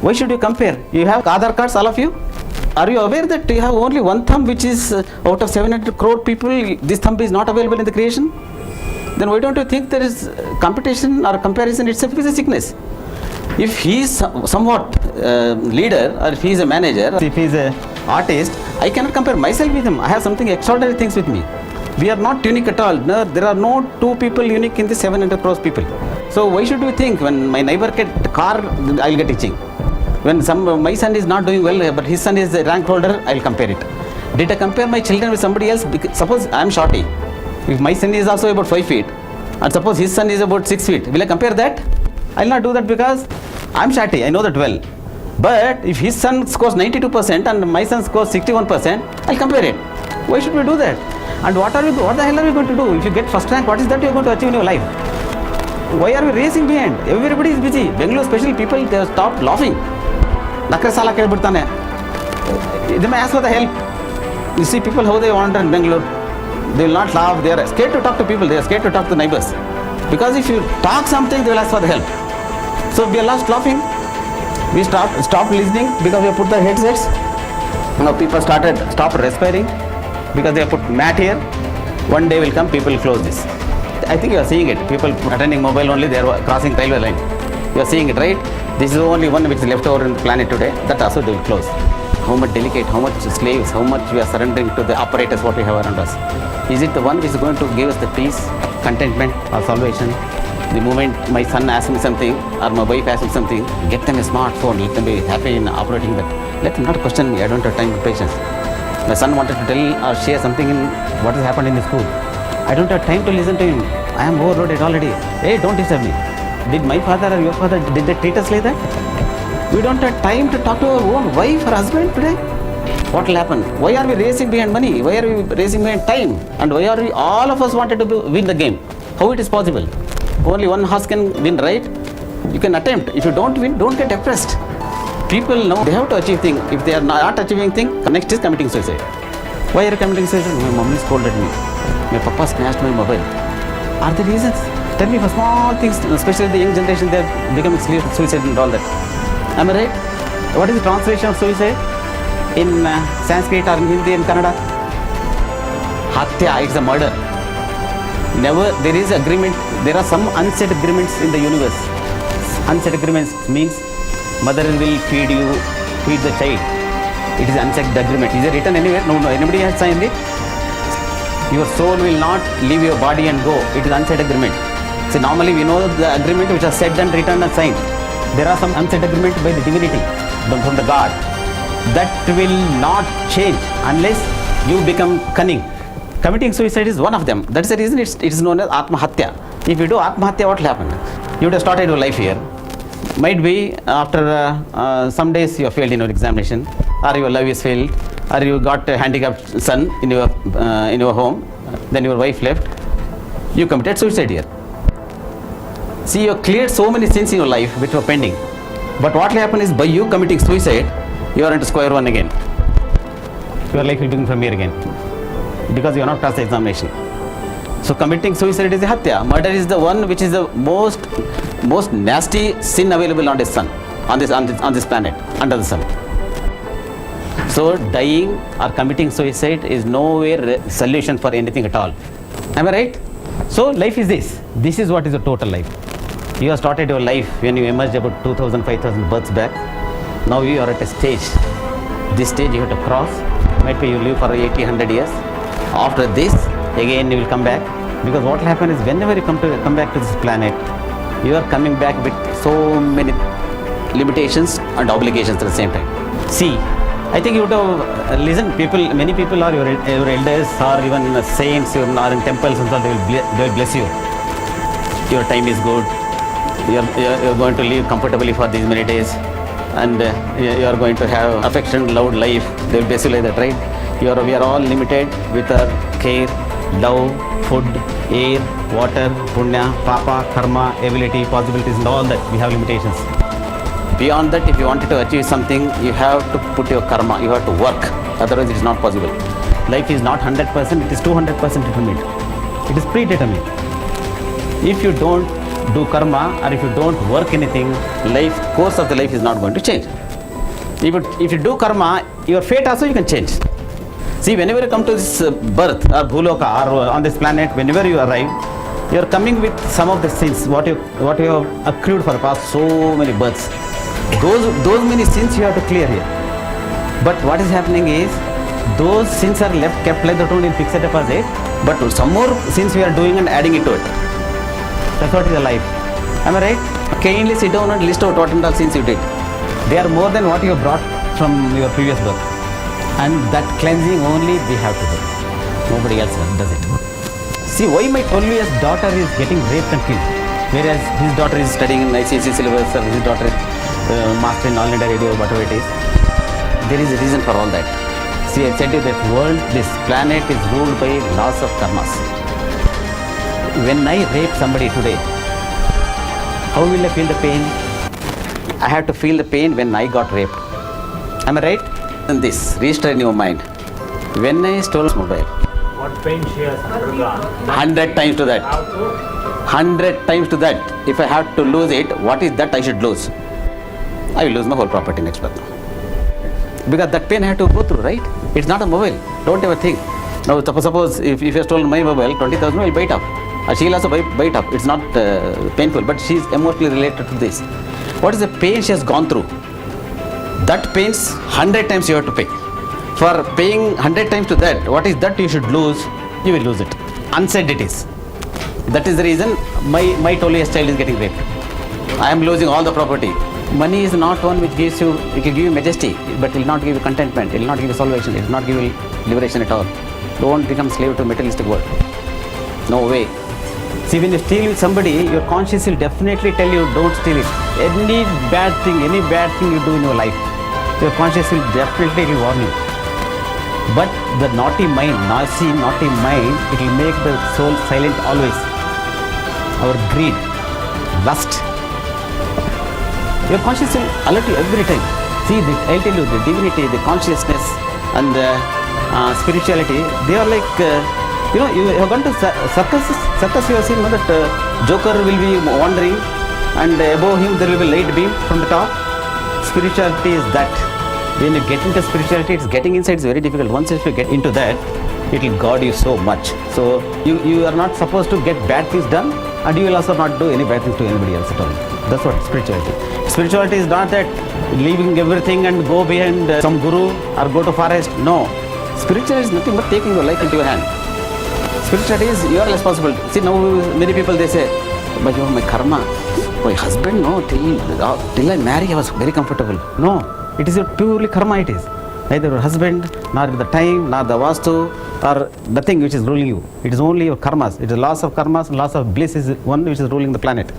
Why should you compare? You have Aadhaar cards, all of you. Are you aware that you have only one thumb, which is out of 700 crore people, this thumb is not available in the creation? Then why don't you think there is competition or comparison itself is a sickness? If he is somewhat leader, or if he is a manager, if he is a artist, I cannot compare myself with him. I have something extraordinary things with me. We are not unique at all. No, there are no two people unique in the 700 crores people. So why should we think when my neighbor get car, I will get itching. When my son is not doing well, but his son is a rank holder, I will compare it. Did I compare my children with somebody else? Suppose I am shorty. If my son is also about 5 feet, and suppose his son is about 6 feet, will I compare that? I will not do that because I am shorty, I know that well. But if his son scores 92% and my son scores 61%, I will compare it. Why should we do that? And what the hell are we going to do? If you get first rank, what is that you are going to achieve in your life? Why are we racing behind? Everybody is busy. Bangalore especially, people, they have stopped laughing. Nakrasala kelbiಡ್ತಾನೆ. They may ask for the help. You see people how they wander in Bangalore. They will not laugh. They are scared to talk to people. They are scared to talk to neighbors. Because if you talk something, they will ask for the help. So we are lost laughing. We stopped listening because we have put the headsets. Now people stopped respiring because they have put mat here. One day will come, people will close this. I think you are seeing it. People attending mobile only, they are crossing railway line. You are seeing it, right? This is the only one which is left over in the planet today. That also they will close. How much delicate, how much slaves, how much we are surrendering to the apparatus what we have around us. Is it the one which is going to give us the peace, contentment or salvation? The moment my son asks me something or my wife asks me something, get them a smartphone, let them be happy in operating that. Let them not question me, I don't have time and patience. My son wanted to tell or share something in what has happened in the school. I don't have time to listen to him. I am overloaded already. Hey, don't disturb me. Did my father or your father, did they treat us like that? We don't have time to talk to our own wife or husband today. What will happen? Why are we racing behind money? Why are we racing behind time? And why are we, all of us wanted to win the game? How it is possible? Only one horse can win, right? You can attempt. If you don't win, don't get depressed. People know they have to achieve things. If they are not achieving things, next is committing suicide. Why are you committing suicide? My mommy scolded me. My papa snatched my mobile. Are the reasons? Tell me for small things, especially the young generation, they are becoming suicide and all that. Am I right? What is the translation of suicide in Sanskrit or in Hindi and Kannada? Hatya, it's a murder. Never, there is agreement, there are some unsaid agreements in the universe. Unsaid agreements means mother will feed the child. It is unsaid agreement. Is it written anywhere? No, anybody has signed it? Your soul will not leave your body and go. It is unsaid agreement. See, normally we know the agreement which are said and written and signed. There are some unsaid agreement by the divinity, from the God. That will not change unless you become cunning. Committing suicide is one of them. That's the reason it is known as Atmahatya. If you do Atmahatya, what will happen? You would have started your life here. Might be after some days you have failed in your examination, or your love is failed, or you got a handicapped son in your home, then your wife left, you committed suicide here. See, you have cleared so many sins in your life which were pending. But what will happen is, by you committing suicide, you are into square one again. Your life will begin from here again, because you are not passed the examination. So committing suicide is a hatya. Murder is the one which is the most nasty sin available on this sun, on this planet, under the sun. So dying or committing suicide is nowhere solution for anything at all. Am I right? So life is this. This is what is a total life. You have started your life when you emerged about 2,000, 5,000 births back. Now you are at a stage. This stage you have to cross. Might be you live for 80, 100 years. After this, again you will come back. Because what will happen is, whenever you come back to this planet, you are coming back with so many limitations and obligations at the same time. See, I think you would have listened. Many people are your elders, or even saints, or in temples and so on. They will bless you. Your time is good. You are going to live comfortably for these many days, and you are going to have affection, love, life. They will bless you like that, right? We are all limited with our care, love, food, air, water, punya, papa, karma, ability, possibilities, and all that. We have limitations. Beyond that, if you wanted to achieve something, you have to put your karma, you have to work. Otherwise, it is not possible. Life is not 100%, it is 200% determined. It is predetermined. If you don't do karma or if you don't work anything, course of the life is not going to change. If you do karma, your fate also you can change. See, whenever you come to this birth or bhuloka or on this planet, whenever you arrive, you are coming with some of the sins what you have accrued for the past so many births. Those many sins you have to clear here. But what is happening is those sins are kept like that only in fixed deposit, but some more sins we are doing and adding it to it. That's what is the life. Am I right? Kindly sit down and list out what and all sins you did. They are more than what you have brought from your previous birth. And that cleansing only we have to do. Nobody else does it. See, why my 12-year daughter is getting raped and killed, whereas his daughter is studying in ICSE syllabus, or his daughter is master in all India radio, whatever it is. There is a reason for all that. See, I said to you that world, this planet is ruled by laws of karmas. When I rape somebody today, how will I feel the pain? I have to feel the pain when I got raped. Am I right? And this, register in your mind. When I stole his mobile, what pain she has undergone. 100 times to that. 100 times to that. If I have to lose it, what is that I should lose? I will lose my whole property next month. Because that pain I have to go through, right? It's not a mobile. Don't ever think. Now, suppose if you have stolen my mobile, 20,000 will buy it up. She will also buy it up. It's not painful, but she is emotionally related to this. What is the pain she has gone through? That pains 100 times you have to pay. For paying 100 times to that, what is that you should lose? You will lose it. Unsaid it is. That is the reason my 12-year child is getting raped. I am losing all the property. Money is not one which gives you, it will give you majesty, but it will not give you contentment, it will not give you salvation, it will not give you liberation at all. Don't become slave to materialistic world. No way. See, when you steal with somebody, your conscience will definitely tell you don't steal it. Any bad thing you do in your life, your conscience will definitely warn you. But the naughty mind, it will make the soul silent always. Our greed, lust. Your conscience will alert you every time. See, I'll tell you, the divinity, the consciousness and the spirituality, they are like, you have gone to circus you have seen, that Joker will be wandering and above him there will be light beam from the top. Spirituality is that. When you get into spirituality, it's getting inside is very difficult. Once if you get into that, it will guard you so much. So you are not supposed to get bad things done, and you will also not do any bad things to anybody else at all. That's what spirituality. Spirituality is not that leaving everything and go behind some guru or go to forest. No. Spirituality is nothing but taking your life into your hand. Spirituality is your responsibility. See, now many people they say, but you know, my karma, my husband, no, till I marry I was very comfortable. No. It is purely karma it is. Neither your husband, nor the time, nor the vastu, or nothing which is ruling you. It is only your karmas. It is laws of karmas, laws of bliss is one which is ruling the planet.